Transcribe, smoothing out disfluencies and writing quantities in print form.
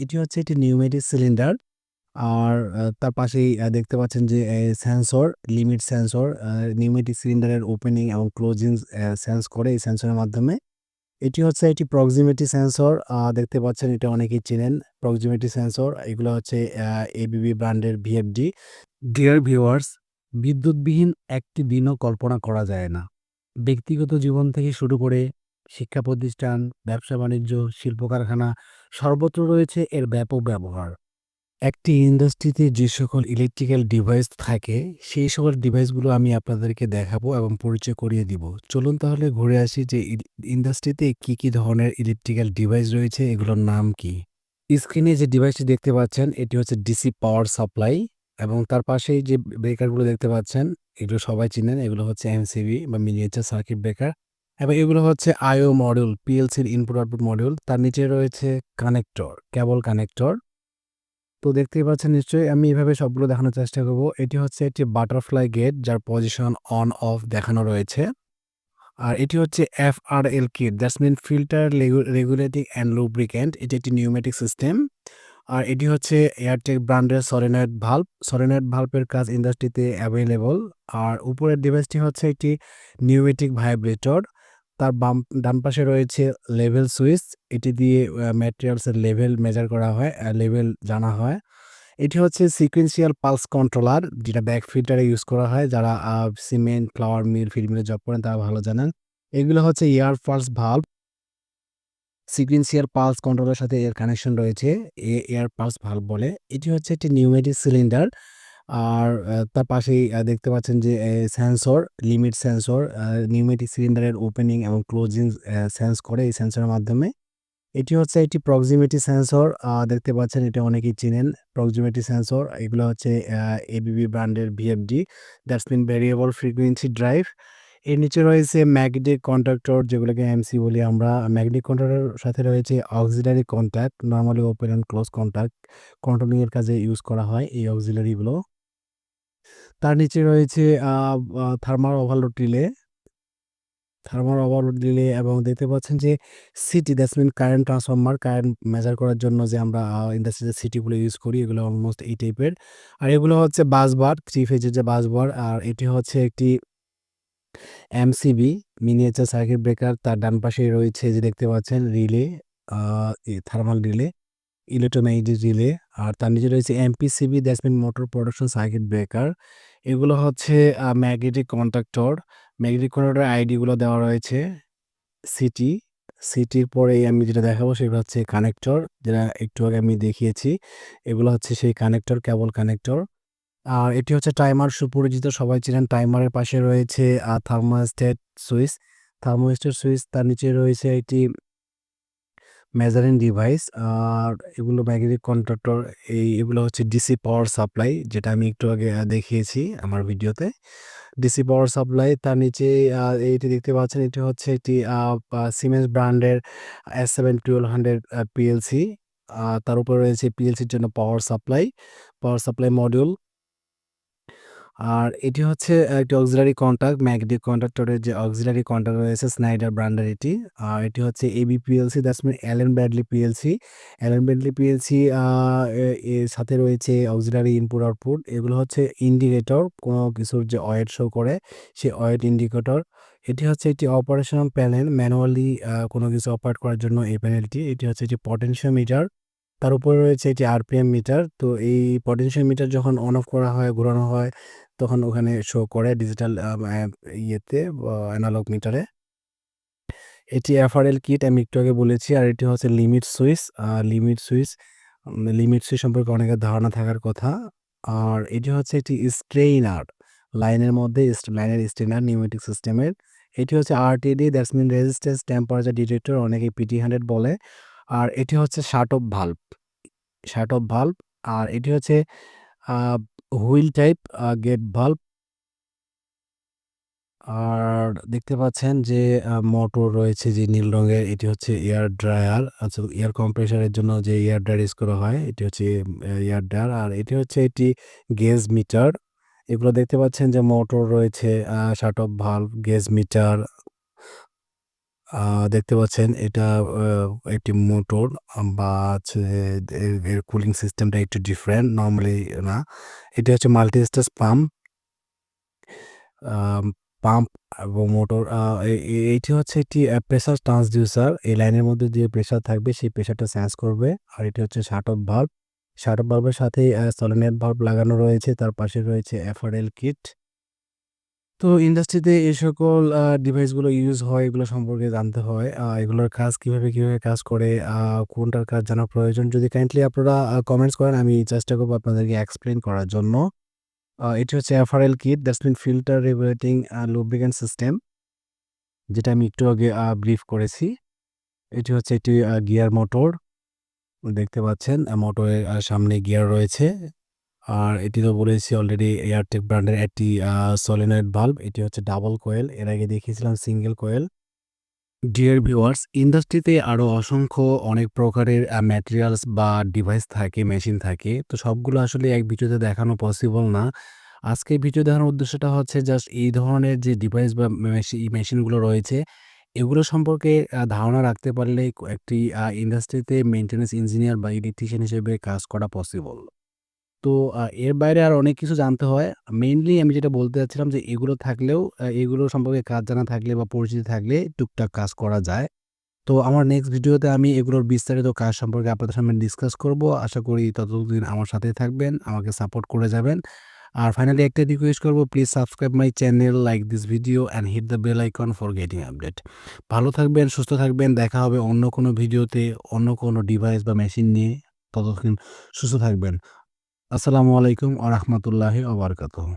এটি হচ্ছে একটি নিউমেটিক সিলিন্ডার। আর তার পাশেই দেখতে পাচ্ছেন যে সেন্সর, লিমিট সেন্সর, নিউমেটিক সিলিন্ডারের ওপেনিং এবং ক্লোজিং সেন্স করে এই সেন্সরের মাধ্যমে। এটি হচ্ছে একটি প্রক্সিমিটি সেন্সর। দেখতে পাচ্ছেন এটা অনেকেই চেনেন। প্রক্সিমিটি সেন্সর এগুলো হচ্ছে এবিবি ব্র্যান্ডের ভিএফডি। ডিয়ার ভিউয়ার্স, বিদ্যুৎবিহীন একটি দিনও কল্পনা করা যায় না। ব্যক্তিগত জীবন থেকে শুরু করে শিক্ষা প্রতিষ্ঠান, ব্যবসা বাণিজ্য, শিল্প কারখানা সর্বত্র রয়েছে এর ব্যাপক ব্যবহার। একটি ইন্ডাস্ট্রিতে যে সকল ইলেকট্রিক্যাল ডিভাইস থাকে, সেই সকল ডিভাইসগুলো আমি আপনাদেরকে দেখাবো এবং পরিচয় করিয়ে দিব। চলুন তাহলে ঘুরে আসি যে ইন্ডাস্ট্রিতে কি ধরনের ইলেকট্রিক্যাল ডিভাইস রয়েছে, এগুলোর নাম কি? স্ক্রিনে যে ডিভাইসটি দেখতে পাচ্ছেন, এটি হচ্ছে ডিসি পাওয়ার সাপ্লাই এবং তার পাশেই যে ব্রেকারগুলো দেখতে পাচ্ছেন, এগুলো সবাই চিনেন। এগুলো হচ্ছে এমসিবি বা মিনিয়েচার সার্কিট ব্রেকার এবং এগুলো হচ্ছে আইও মডিউল, পিএলসির ইনপুট আউটপুট মডিউল। তার নিচে রয়েছে কানেক্টর, কেবল কানেক্টর। তো দেখতেই পাচ্ছেন নিশ্চয়ই, আমি এভাবে সবগুলো দেখানোর চেষ্টা করব। এটি হচ্ছে একটি বাটারফ্লাই গেট, যার পজিশন অন অফ দেখানো রয়েছে। আর এটি হচ্ছে FRL kit, that's mean filter regulating and lubricant. এটি একটি নিউমেটিক সিস্টেম। আর এটি হচ্ছে এয়ারটেক ব্র্যান্ডের সলিনয়েড ভাল্ব। সলিনয়েড ভাল্বের কাজ ইন্ডাস্ট্রিতে অ্যাভেলেবল। আর উপরের ডিভাইসটি হচ্ছে একটি নিউমেটিক ভাইব্রেটর। তার ডান পাশে রয়েছে লেভেল সুইচ। এটি দিয়ে ম্যাটেরিয়ালসের লেভেল মেজার করা হয়, লেভেল জানা হয়। এটি হচ্ছে সিকোয়েন্সিয়াল পালস কন্ট্রোলার, যেটা ব্যাক ফিল্টারে ইউজ করা হয়। যারা সিমেন্ট, ফ্লাওয়ার মিল, ফিড মিলে জব করেন তারা ভালো জানেন। এগুলো হচ্ছে air pulse valve. Sequential pulse কন্ট্রোলের সাথে এর কানেকশন রয়েছে, এয়ার পালস ভাল্ব বলে। এটি হচ্ছে একটি নিউমেটিক সিলিন্ডার। আর তার পাশেই দেখতে পাচ্ছেন যে সেন্সর, লিমিট সেন্সর, নিউমেটিক সিলিন্ডারের ওপেনিং এবং ক্লোজিং সেন্স করে এই সেন্সরের মাধ্যমে। এটি হচ্ছে একটি প্রক্সিমিটি সেন্সর। দেখতে পাচ্ছেন এটা অনেকেই চিনেন। প্রক্সিমিটি সেন্সর এগুলো হচ্ছে এবিবি ব্র্যান্ডের VFD, that's mean variable frequency drive. এর নিচে রয়েছে ম্যাগনেটিক কন্ট্যাক্টর, যেগুলোকে এমসি বলি আমরা। ম্যাগনেটিক কন্ট্যাক্টরের সাথে রয়েছে auxiliary contact, normally open and close contact controlling এর কাজে ইউজ করা হয় এই অক্সিলারিগুলো। তার নিচে রয়েছে থার্মাল ওভারলোড রিলে, এবং দেখতে পাচ্ছেন যে CT, that's mean current transformer, current measure করার জন্য যে আমরা ইন্ডাস্ট্রিতে সিটিগুলো ইউজ করি, এগুলো অলমোস্ট এই টাইপের। আর এগুলো হচ্ছে বাসবার, 3 ফেজের যে বাসবার। আর এটি হচ্ছে একটি এমসিবি, মিনিয়েচার সার্কিট ব্রেকার। তার ডান পাশেই রয়েছে যে দেখতে পাচ্ছেন relay, thermal relay, electromagnetic relay. আর তার নিচে রয়েছে MPCB, that's mean motor production circuit breaker. এগুলো হচ্ছে ম্যাগনেটিক কন্ট্যাক্টর। ম্যাগনেটিক কন্ট্যাক্টর আইডিগুলো দেওয়া রয়েছে। সিটি, সিটির পরেই আমি যেটা দেখাবো সেটা হচ্ছে কানেক্টর, যেটা একটু আগে আমি দেখিয়েছি। এগুলো হচ্ছে সেই কানেক্টর, কেবল কানেক্টর। আর এটি হচ্ছে টাইমার, সুপরিচিত, সবাই চেনেন। টাইমারের পাশে রয়েছে থার্মোস্ট্যাট সুইচ, থার্মোস্ট্যাট সুইচ। তার নিচে রয়েছে একটি মেজারিং ডিভাইস। আর এগুলো ম্যাগনেটিক কন্ট্রাক্টর। এগুলো হচ্ছে ডিসি পাওয়ার সাপ্লাই, যেটা আমি একটু আগে দেখিয়েছি আমার ভিডিওতে। DC power supply. তার নিচে এইটি দেখতে পাচ্ছেন, এটি হচ্ছে একটি সিমেন্স ব্র্যান্ডের S7-1200 পিএলসি। তার উপরে রয়েছে পিএলসির জন্য power supply, power supply module. আর এটি হচ্ছে একটি অক্সিলারি কন্ট্যাক্ট, ম্যাগনেটিক কন্ট্রাক্টরের যে অক্সিলারি কন্ট্যাক্ট রয়েছে, স্নাইডার ব্র্যান্ডের এটি। আর এটি হচ্ছে AB PLC, that's mean Allen Bradley PLC. Allen Bradley PLC এর সাথে রয়েছে অক্সিলারি ইনপুট আউটপুট। এগুলো হচ্ছে ইন্ডিকেটর, কোনো কিছুর যে ওয়েট শো করে, সেই ওয়েট ইন্ডিকেটর। এটি হচ্ছে একটি অপারেশনাল প্যানেল, ম্যানুয়ালি কোনো কিছু অপারেট করার জন্য এই প্যানেলটি। এটি হচ্ছে একটি পটেনশিওমিটার। তার উপরে রয়েছে একটি আরপিএম মিটার। তো এই পটেনশিওমিটার যখন অন অফ করা হয়, ঘোরানো হয়, তখন ওখানে শো করে ডিজিটাল ইয়েতে, অ্যানালগ মিটারে। এটি এফআরএল কিট, আমি একটু আগে বলেছি। আর এটি হচ্ছে limit switch. Limit switch, limit switch সম্পর্কে অনেকের ধারণা থাকার কথা। আর এটি হচ্ছে একটি স্ট্রেইনার, লাইনের মধ্যে লাইনের স্ট্রেইনার নিউমেটিক সিস্টেমের। এটি হচ্ছে RTD, that's mean resistance temperature detector, অনেকে পিটি100 বলে। আর এটি হচ্ছে shut off valve, shut off valve. আর এটি হচ্ছে হুইল টাইপ গেট ভাল্ব। আর দেখতে পাচ্ছেন যে মোটর রয়েছে যে নীল রঙের, এটি হচ্ছে এয়ার ড্রায়ার। আচ্ছা, এয়ার কম্প্রেসারের জন্য যে এয়ার ড্রায়ার ইউজ করা হয়, এটি হচ্ছে এয়ার ড্রায়ার। আর এটি হচ্ছে এটি গেজ মিটার। এগুলো দেখতে পাচ্ছেন যে মোটর রয়েছে, শাট অফ ভাল্ব, গেজ মিটার। দেখতে পাচ্ছেন এটা একটি মোটর বা হচ্ছে এর কুলিং সিস্টেমটা একটু ডিফারেন্ট নরমালি না। এটা হচ্ছে মাল্টি স্টেজ পাম্প। আম পাম্প এবং মোটর এইটি হচ্ছে একটি প্রেসার ট্রান্সডিউসার। এই লাইনের মধ্যে যে প্রেসার থাকবে সেই প্রেসারটা সেন্স করবে। আর এটি হচ্ছে shut off valve. Shut off ভালভের সাথেই সলিনয়েড ভালভ লাগানো রয়েছে। তার পাশে রয়েছে এফআরএল কিট। তো ইন্ডাস্ট্রিতে এই সকল ডিভাইসগুলো ইউজ হয় এগুলো সম্পর্কে জানতে হয়। এগুলোর কাজ কিভাবে কাজ করে, কোনটার কাজ জানা প্রয়োজন। যদি কাইন্ডলি আপনারা কমেন্টস করেন আমি চেষ্টা করব আপনাদেরকে এক্সপ্লেইন করার জন্য। এটি হচ্ছে FRL kit that's mean filter regulating lubricant system, যেটা আমি একটু আগে ব্রিফ করেছি। এটি হচ্ছে একটি গিয়ার মোটর। দেখতে পাচ্ছেন মোটরের সামনে গিয়ার রয়েছে। আর এটি তো বলেছি অলরেডি এয়ারটেক ব্র্যান্ডের একটি সলিনয়েড ভালভ। এটি হচ্ছে ডাবল কয়েল। এর আগে দেখিয়েছিলাম সিঙ্গেল কয়েল। ডিয়ার ভিউয়ার্স, ইন্ডাস্ট্রিতে আরও অসংখ্য অনেক প্রকারের ম্যাটেরিয়ালস বা ডিভাইস থাকে, মেশিন থাকে। তো সবগুলো আসলে এক ভিডিওতে দেখানো পসিবল না। আজকে ভিডিও দেখানোর উদ্দেশ্যটা হচ্ছে জাস্ট এই ধরনের যে ডিভাইস বা মেশিনগুলো রয়েছে, এগুলো সম্পর্কে ধারণা রাখতে পারলে একটি ইন্ডাস্ট্রিতে মেইনটেন্যান্স ইঞ্জিনিয়ার বা ইলেকট্রিশিয়ান হিসেবে কাজ করা পসিবল। তো এর বাইরে আরো অনেক কিছু জানতে হয়। মেইনলি আমি যেটা বলতে চাচ্ছিলাম যে এগুলো থাকলেও এগুলো সম্পর্কে কাজ জানা থাকলে বা পরিচিতি থাকলে টুকটাক কাজ করা যায়। তো আমার নেক্সট ভিডিওতে আমি এগুলোর বিস্তারিত কাজ সম্পর্কে আপনাদের সামনে ডিসকাস করব। আশা করি ততদিন আমার সাথেই থাকবেন, আমাকে সাপোর্ট করে যাবেন। আর ফাইনালি একটা রিকোয়েস্ট করব, please subscribe my channel, like this video and hit the bell icon for getting update. ভালো থাকবেন, সুস্থ থাকবেন। দেখা হবে অন্য কোনো ভিডিওতে, অন্য কোনো ডিভাইস বা মেশিন নিয়ে। ততক্ষণ সুস্থ থাকবেন। আসসালামু আলাইকুম ওয়া রাহমাতুল্লাহি ওয়া বারাকাতুহু।